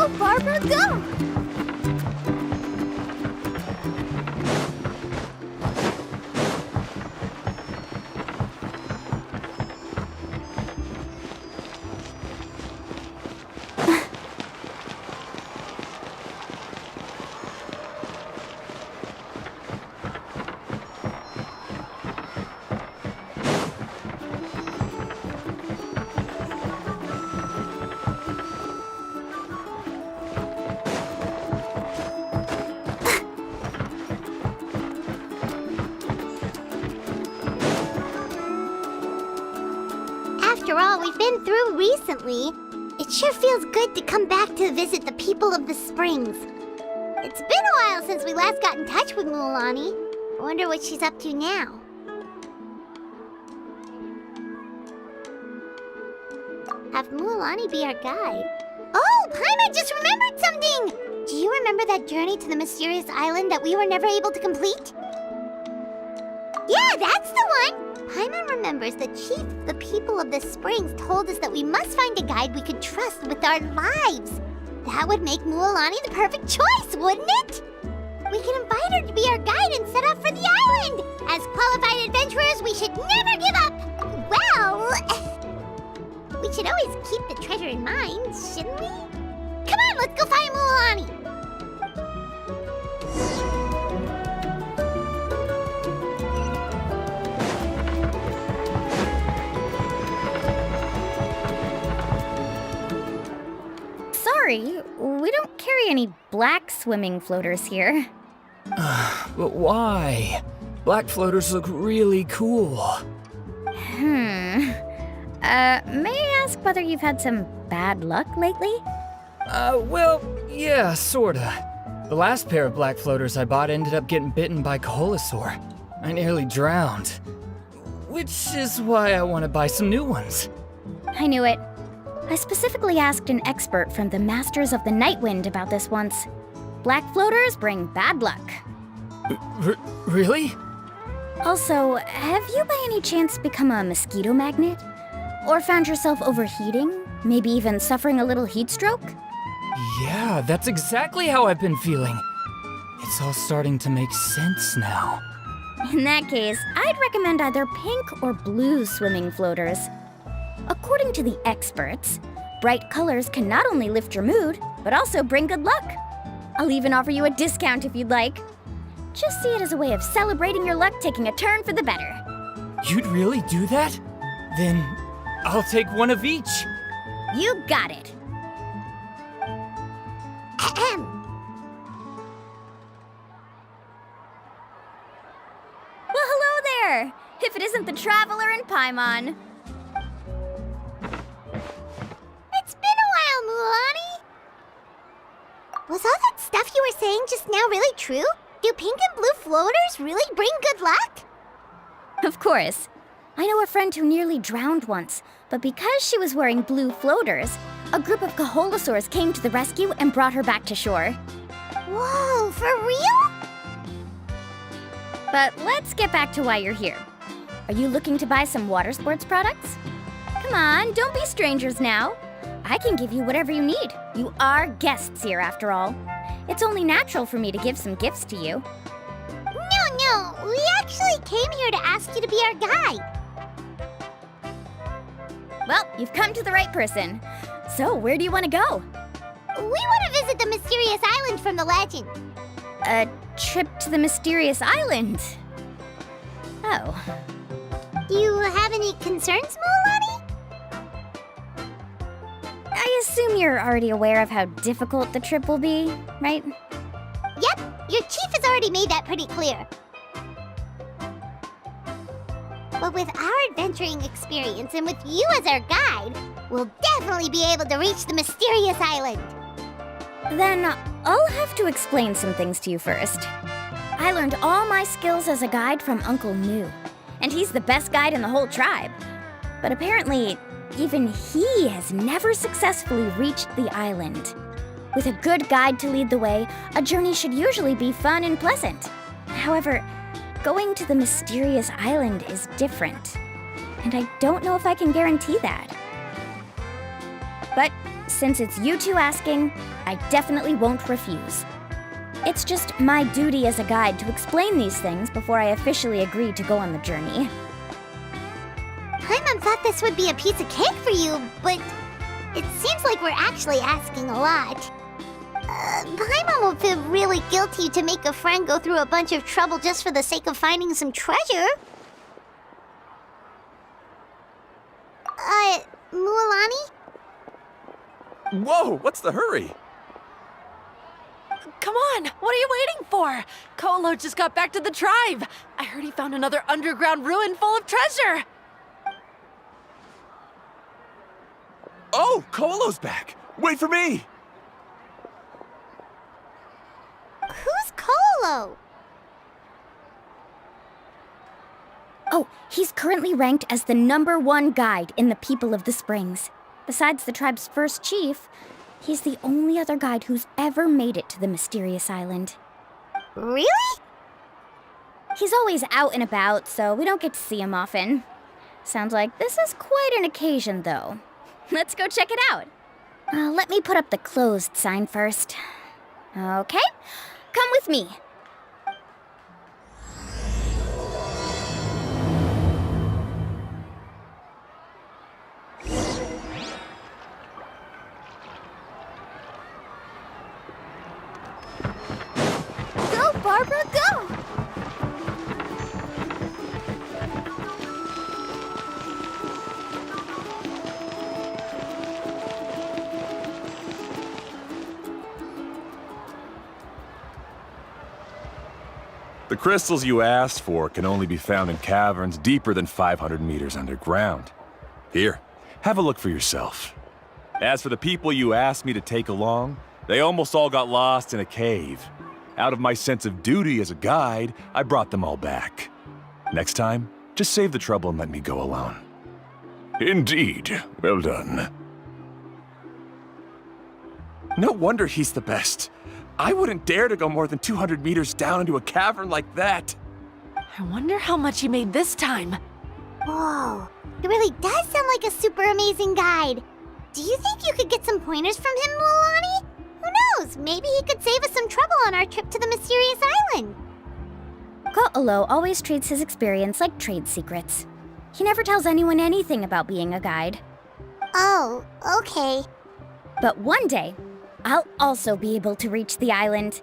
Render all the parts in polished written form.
Go, Barbara, go! After all we've been through recently, it sure feels good to come back to visit the people of the springs. It's been a while since we last got in touch with Mualani. I wonder what she's up to now. Have Mualani be our guide. Oh, Paimon just remembered something! Do you remember that journey to the mysterious island that we were never able to complete? Yeah, that's the one! Paimon remembers the chief of the people of the springs told us that we must find a guide we could trust with our lives. That would make Mualani the perfect choice, wouldn't it? We can invite her to be our guide and set off for the island. As qualified adventurers, we should never give up. Well, we should always keep the treasure in mind, shouldn't we? Come on, let's go find Mualani. Sorry, we don't carry any black swimming floaters here. But why? Black floaters look really cool. May I ask whether you've had some bad luck lately? Well, yeah, sorta. The last pair of black floaters I bought ended up getting bitten by Koholosaur. I nearly drowned. Which is why I want to buy some new ones. I knew it. I specifically asked an expert from the Masters of the Nightwind about this once. Black floaters bring bad luck. Really? Also, have you by any chance become a mosquito magnet? Or found yourself overheating? Maybe even suffering a little heat stroke? Yeah, that's exactly how I've been feeling. It's all starting to make sense now. In that case, I'd recommend either pink or blue swimming floaters. According to the experts, bright colors can not only lift your mood, but also bring good luck. I'll even offer you a discount if you'd like. Just see it as a way of celebrating your luck taking a turn for the better. You'd really do that? Then I'll take one of each. You got it. Ahem. Well, hello there! If it isn't the Traveler in Paimon. It's been a while, Mualani. Was all that stuff you were saying just now really true? Do pink and blue floaters really bring good luck? Of course. I know a friend who nearly drowned once, but because she was wearing blue floaters, a group of Koholosaurs came to the rescue and brought her back to shore. Whoa, for real? But let's get back to why you're here. Are you looking to buy some water sports products? Come on, don't be strangers now. I can give you whatever you need. You are guests here, after all. It's only natural for me to give some gifts to you. No, we actually came here to ask you to be our guide. Well, you've come to the right person. So, where do you want to go? We want to visit the mysterious island from the legend. A trip to the mysterious island? Oh. Do you have any concerns, Mualani? I assume you're already aware of how difficult the trip will be, right? Yep, your chief has already made that pretty clear. But with our adventuring experience and with you as our guide, we'll definitely be able to reach the mysterious island. Then I'll have to explain some things to you first. I learned all my skills as a guide from Uncle New, and he's the best guide in the whole tribe. But apparently, even he has never successfully reached the island. With a good guide to lead the way, a journey should usually be fun and pleasant. However, going to the mysterious island is different, and I don't know if I can guarantee that. But since it's you two asking, I definitely won't refuse. It's just my duty as a guide to explain these things before I officially agree to go on the journey. Paimon thought this would be a piece of cake for you, but it seems like we're actually asking a lot. Paimon will feel really guilty to make a friend go through a bunch of trouble just for the sake of finding some treasure. Mualani? Whoa, what's the hurry? Come on, what are you waiting for? Kolo just got back to the tribe. I heard he found another underground ruin full of treasure. Oh, Kolo's back! Wait for me! Who's Kolo? Oh, he's currently ranked as the #1 guide in the People of the Springs. Besides the tribe's first chief, he's the only other guide who's ever made it to the mysterious island. Really? He's always out and about, so we don't get to see him often. Sounds like this is quite an occasion, though. Let's go check it out. Let me put up the closed sign first. Okay, come with me. Go, Barbara, go! The crystals you asked for can only be found in caverns deeper than 500 meters underground. Here, have a look for yourself. As for the people you asked me to take along, they almost all got lost in a cave. Out of my sense of duty as a guide, I brought them all back. Next time, just save the trouble and let me go alone. Indeed. Well done. No wonder he's the best. I wouldn't dare to go more than 200 meters down into a cavern like that. I wonder how much he made this time. Whoa, he really does sound like a super amazing guide. Do you think you could get some pointers from him, Mualani? Who knows? Maybe he could save us some trouble on our trip to the mysterious island. Ko'olo always treats his experience like trade secrets. He never tells anyone anything about being a guide. Oh, okay. But one day, I'll also be able to reach the island.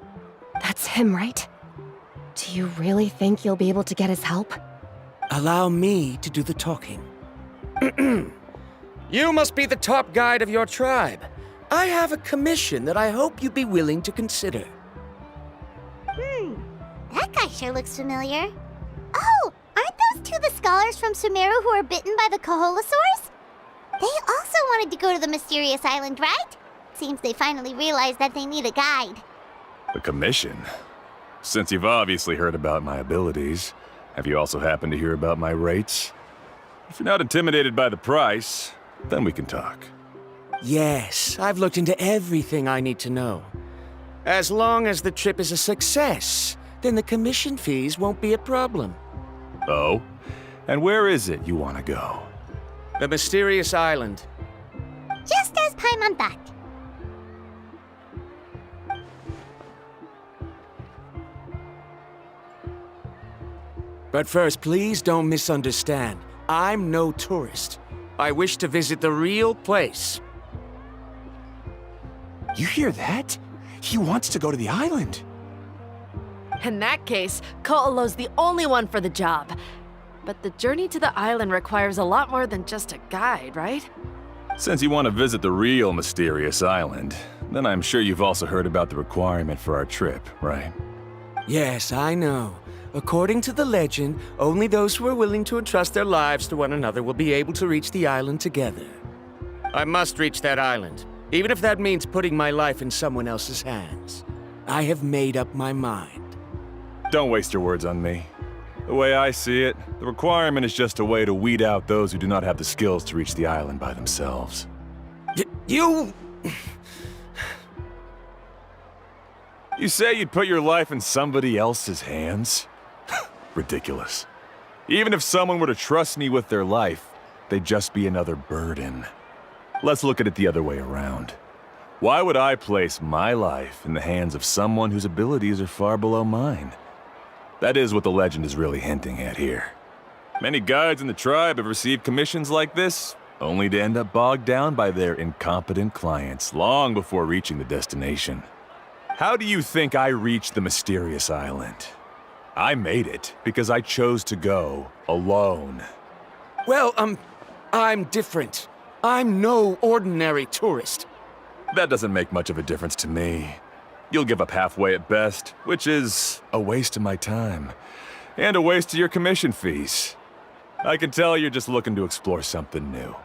That's him, right? Do you really think you'll be able to get his help? Allow me to do the talking. You must be the top guide of your tribe. I have a commission that I hope you'd be willing to consider. That guy sure looks familiar. Oh, aren't those two the scholars from Sumeru who were bitten by the Koholosaurs? They also wanted to go to the mysterious island, right? Seems they finally realized that they need a guide. The commission? Since you've obviously heard about my abilities, have you also happened to hear about my rates? If you're not intimidated by the price, then we can talk. Yes, I've looked into everything I need to know. As long as the trip is a success, then the commission fees won't be a problem. Oh? And where is it you want to go? The mysterious island. Just as Paimon thought. But first, please don't misunderstand. I'm no tourist. I wish to visit the real place. You hear that? He wants to go to the island. In that case, Ko'olo's the only one for the job. But the journey to the island requires a lot more than just a guide, right? Since you want to visit the real mysterious island, then I'm sure you've also heard about the requirement for our trip, right? Yes, I know. According to the legend, only those who are willing to entrust their lives to one another will be able to reach the island together. I must reach that island, even if that means putting my life in someone else's hands. I have made up my mind. Don't waste your words on me. The way I see it, the requirement is just a way to weed out those who do not have the skills to reach the island by themselves. You... You say you'd put your life in somebody else's hands? Ridiculous. Even if someone were to trust me with their life, they'd just be another burden. Let's look at it the other way around. Why would I place my life in the hands of someone whose abilities are far below mine? That is what the legend is really hinting at here. Many guides in the tribe have received commissions like this, only to end up bogged down by their incompetent clients long before reaching the destination. How do you think I reached the mysterious island? I made it because I chose to go alone. Well, I'm different. I'm no ordinary tourist. That doesn't make much of a difference to me. You'll give up halfway at best, which is a waste of my time. And a waste of your commission fees. I can tell you're just looking to explore something new.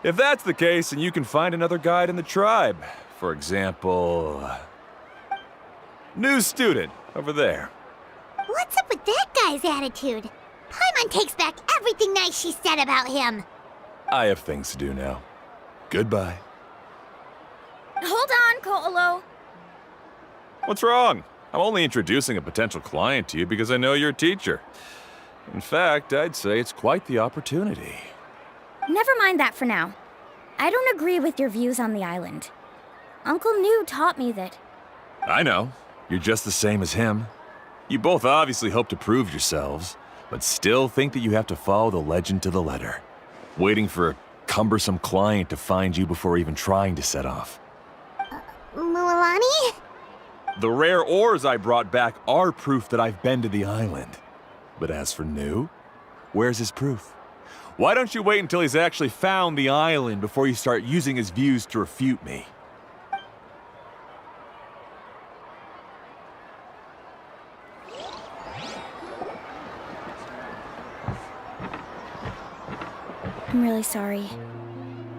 If that's the case, then you can find another guide in the tribe. For example... new student, over there. What's up with that guy's attitude? Paimon takes back everything nice she said about him. I have things to do now. Goodbye. Hold on, Ko'olo. What's wrong? I'm only introducing a potential client to you because I know you're a teacher. In fact, I'd say it's quite the opportunity. Never mind that for now. I don't agree with your views on the island. Uncle New taught me that... I know. You're just the same as him. You both obviously hope to prove yourselves, but still think that you have to follow the legend to the letter, waiting for a cumbersome client to find you before even trying to set off. Mualani? The rare ores I brought back are proof that I've been to the island. But as for New, where's his proof? Why don't you wait until he's actually found the island before you start using his views to refute me? I'm really sorry.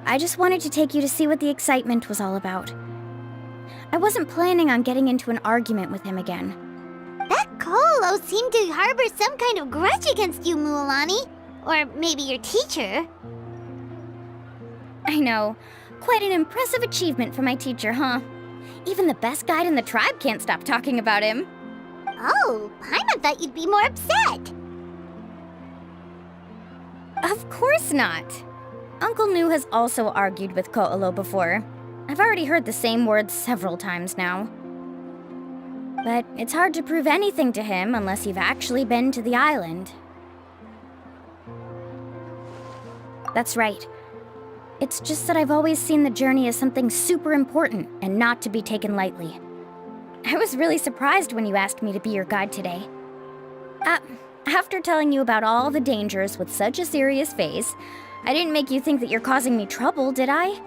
I just wanted to take you to see what the excitement was all about. I wasn't planning on getting into an argument with him again. That Ko'olo seemed to harbor some kind of grudge against you, Mualani. Or maybe your teacher. I know. Quite an impressive achievement for my teacher, huh? Even the best guide in the tribe can't stop talking about him. Oh, Paimon thought you'd be more upset. Of course not. Uncle New has also argued with Ko'olo before. I've already heard the same words several times now. But it's hard to prove anything to him unless you've actually been to the island. That's right. It's just that I've always seen the journey as something super important and not to be taken lightly. I was really surprised when you asked me to be your guide today. After telling you about all the dangers with such a serious face, I didn't make you think that you're causing me trouble, did I?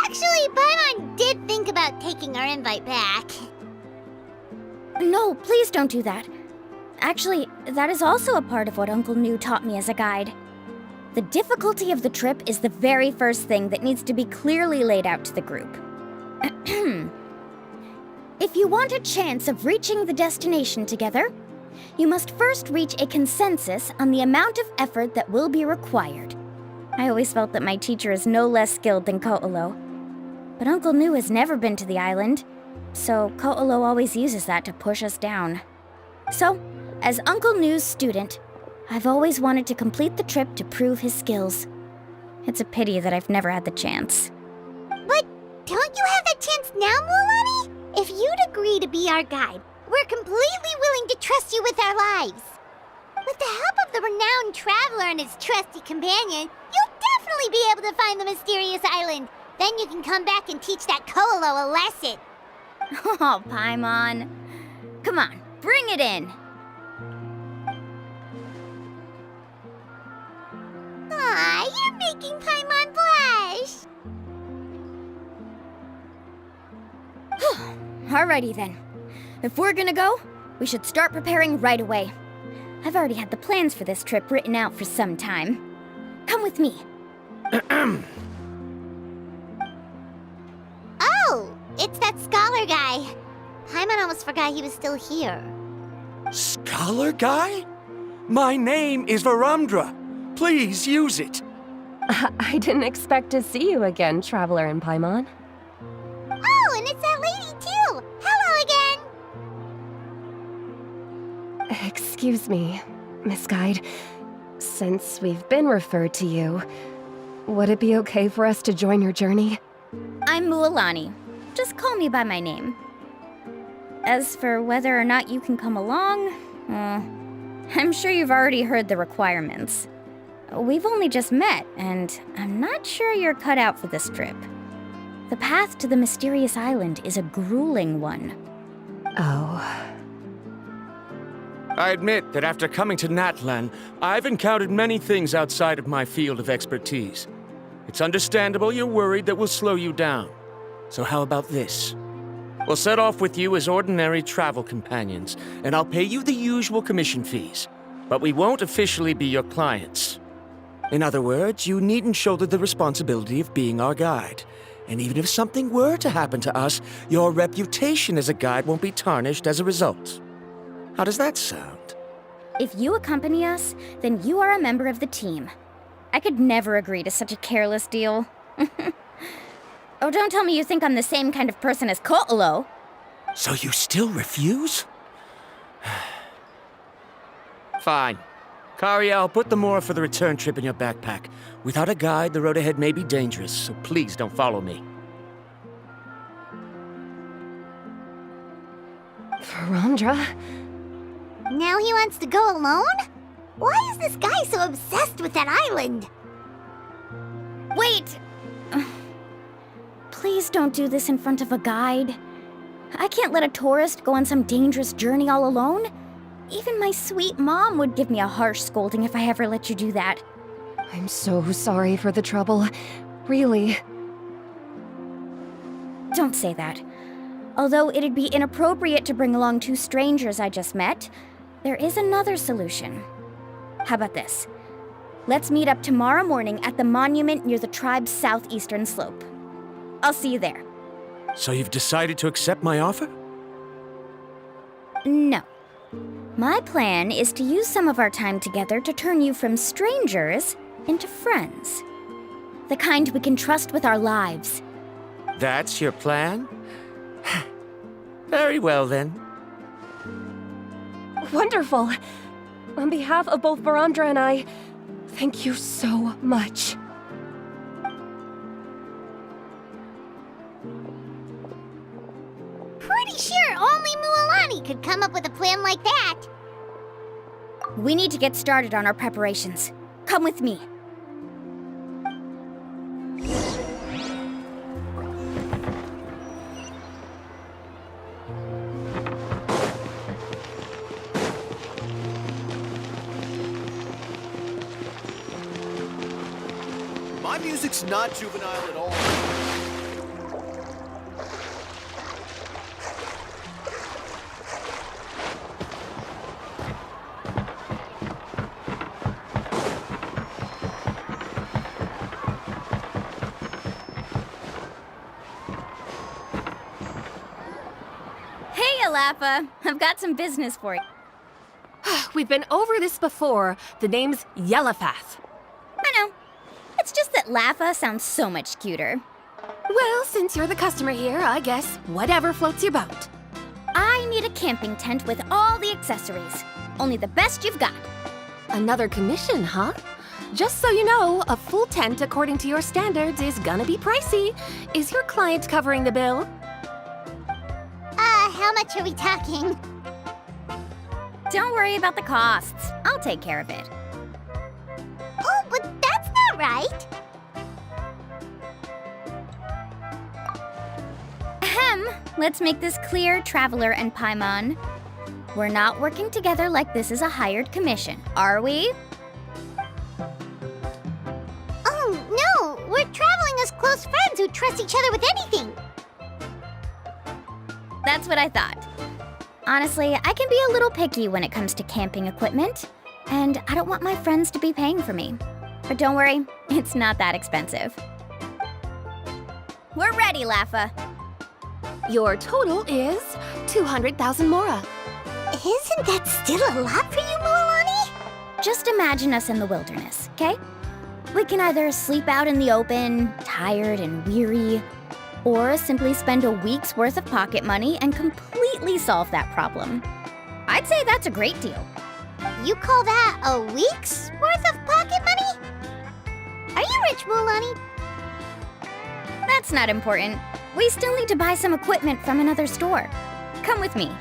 Actually, Paimon did think about taking our invite back. No, please don't do that. Actually, that is also a part of what Uncle New taught me as a guide. The difficulty of the trip is the very first thing that needs to be clearly laid out to the group. If you want a chance of reaching the destination together, you must first reach a consensus on the amount of effort that will be required. I always felt that my teacher is no less skilled than Ko'olo. But Uncle New has never been to the island, so Ko'olo always uses that to push us down. So, as Uncle New's student, I've always wanted to complete the trip to prove his skills. It's a pity that I've never had the chance. But don't you have that chance now, Mualani? If you'd agree to be our guide, we're completely willing to trust you with our lives. With the help of the renowned traveler and his trusty companion, you'll definitely be able to find the mysterious island. Then you can come back and teach that Ko'olo a lesson. Oh, Paimon. Come on, bring it in. Aw, you're making Paimon blush. Alrighty then. If we're gonna go, we should start preparing right away. I've already had the plans for this trip written out for some time. Come with me. Oh, it's that scholar guy. Paimon almost forgot he was still here. Scholar guy? My name is Varamdra. Please use it. I didn't expect to see you again, Traveler in Paimon. Oh, and it's that lady too. Hello again. Excuse me, Miss Guide. Since we've been referred to you, Would it be okay for us to join your journey? I'm Mualani. Just call me by my name. As for whether or not you can come along, I'm sure you've already heard the requirements. We've only just met, and I'm not sure you're cut out for this trip. The path to the mysterious island is a grueling one. Oh. I admit that after coming to Natlan, I've encountered many things outside of my field of expertise. It's understandable you're worried that we'll slow you down. So how about this? We'll set off with you as ordinary travel companions, and I'll pay you the usual commission fees. But we won't officially be your clients. In other words, you needn't shoulder the responsibility of being our guide. And even if something were to happen to us, your reputation as a guide won't be tarnished as a result. How does that sound? If you accompany us, then you are a member of the team. I could never agree to such a careless deal. Oh, don't tell me you think I'm the same kind of person as Ko'olo. So you still refuse? Fine. Kariel, put the Mora for the return trip in your backpack. Without a guide, the road ahead may be dangerous, so please don't follow me. Verandra? Now he wants to go alone? Why is this guy so obsessed with that island? Wait! Please don't do this in front of a guide. I can't let a tourist go on some dangerous journey all alone. Even my sweet mom would give me a harsh scolding if I ever let you do that. I'm so sorry for the trouble. Really. Don't say that. Although it'd be inappropriate to bring along two strangers I just met, there is another solution. How about this? Let's meet up tomorrow morning at the monument near the tribe's southeastern slope. I'll see you there. So you've decided to accept my offer? No. My plan is to use some of our time together to turn you from strangers into friends. The kind we can trust with our lives. That's your plan? Very well, then. Wonderful. On behalf of both Verandra and I, thank you so much. Pretty sure only Mualani could come up with a plan like that. We need to get started on our preparations. Come with me. My music's not juvenile at all. Hey, Alapha. I've got some business for you. We've been over this before. The name's Yellowfath. I know. It's just that Lafa sounds so much cuter. Well, since you're the customer here, I guess whatever floats your boat. I need a camping tent with all the accessories. Only the best you've got. Another commission, huh? Just so you know, a full tent according to your standards is gonna be pricey. Is your client covering the bill? How much are we talking? Don't worry about the costs. I'll take care of it. Oh, but that's not right. Ahem. Let's make this clear, Traveler and Paimon. We're not working together like this is a hired commission, are we? Oh, no! We're traveling as close friends who trust each other with anything. That's what I thought. Honestly, I can be a little picky when it comes to camping equipment, and I don't want my friends to be paying for me. But don't worry, it's not that expensive. We're ready, Lafa. Your total is 200,000 Mora. Isn't that still a lot for you, Mualani? Just imagine us in the wilderness, okay? We can either sleep out in the open, tired and weary, or simply spend a week's worth of pocket money and completely solve that problem. I'd say that's a great deal. You call that a week's worth of pocket money? Are you rich, Mualani. That's not important. We still need to buy some equipment from another store. Come with me.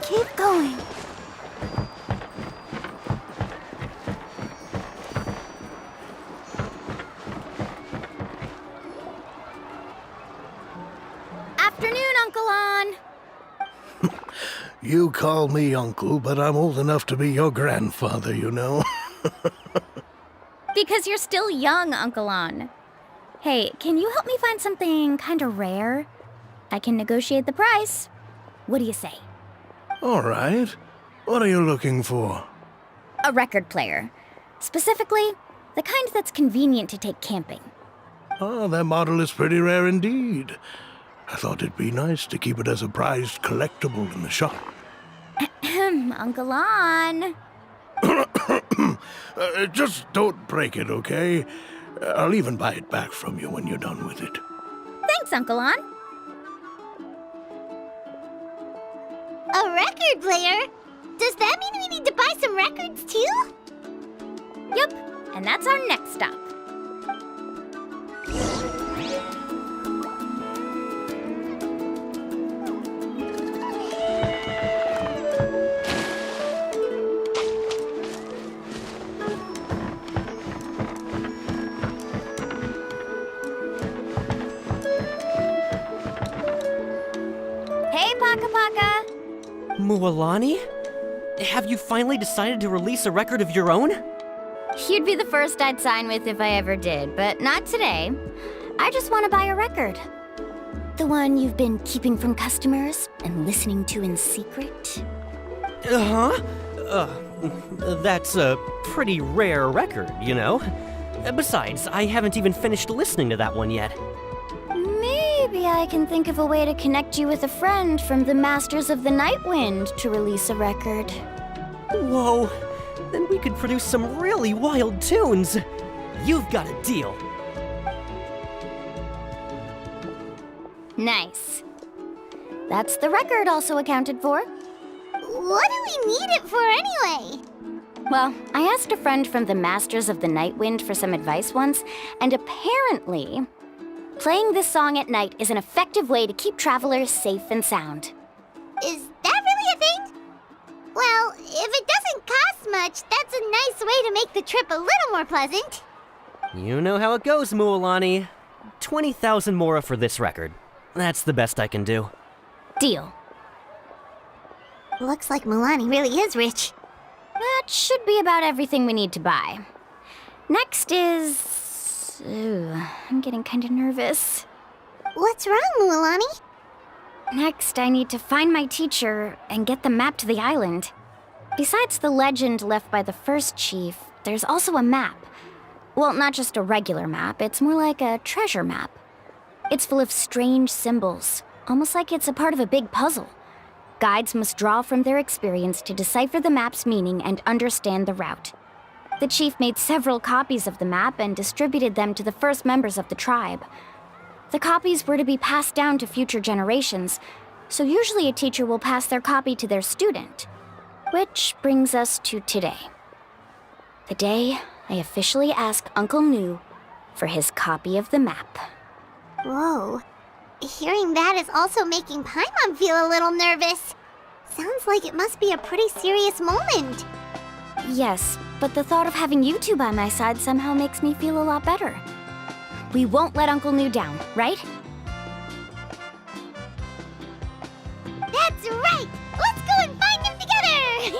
Keep going. Afternoon, Uncle On. You call me uncle, but I'm old enough to be your grandfather, you know. Because you're still young, Uncle On. Hey, can you help me find something kind of rare? I can negotiate the price. What do you say? All right. What are you looking for? A record player. Specifically, the kind that's convenient to take camping. Oh, that model is pretty rare indeed. I thought it'd be nice to keep it as a prized collectible in the shop. Uncle On. Just don't break it, okay? I'll even buy it back from you when you're done with it. Thanks, Uncle On. A record player? Does that mean we need to buy some records too? Yep, and that's our next stop. Hey, Paka Paka. Mualani? Have you finally decided to release a record of your own? You'd be the first I'd sign with if I ever did, but not today. I just want to buy a record. The one you've been keeping from customers and listening to in secret? Uh-huh. That's a pretty rare record, you know? Besides, I haven't even finished listening to that one yet. Maybe I can think of a way to connect you with a friend from the Masters of the Nightwind to release a record. Whoa, then we could produce some really wild tunes. You've got a deal. Nice. That's the record also accounted for. What do we need it for anyway? Well, I asked a friend from the Masters of the Nightwind for some advice once, and apparently, playing this song at night is an effective way to keep travelers safe and sound. Is that really a thing? Well, if it doesn't cost much, that's a nice way to make the trip a little more pleasant. You know how it goes, Mualani. 20,000 mora for this record. That's the best I can do. Deal. Looks like Mualani really is rich. That should be about everything we need to buy. Next is... Ooh, I'm getting kind of nervous. What's wrong, Mualani? Next, I need to find my teacher and get the map to the island. Besides the legend left by the first chief, there's also a map. Well, not just a regular map, it's more like a treasure map. It's full of strange symbols, almost like it's a part of a big puzzle. Guides must draw from their experience to decipher the map's meaning and understand the route. The chief made several copies of the map and distributed them to the first members of the tribe. The copies were to be passed down to future generations, so usually a teacher will pass their copy to their student. Which brings us to today. The day I officially ask Uncle Nu for his copy of the map. Whoa. Hearing that is also making Paimon feel a little nervous. Sounds like it must be a pretty serious moment. Yes, but the thought of having you two by my side somehow makes me feel a lot better. We won't let Uncle Nu down, right? That's right! Let's go and find him together!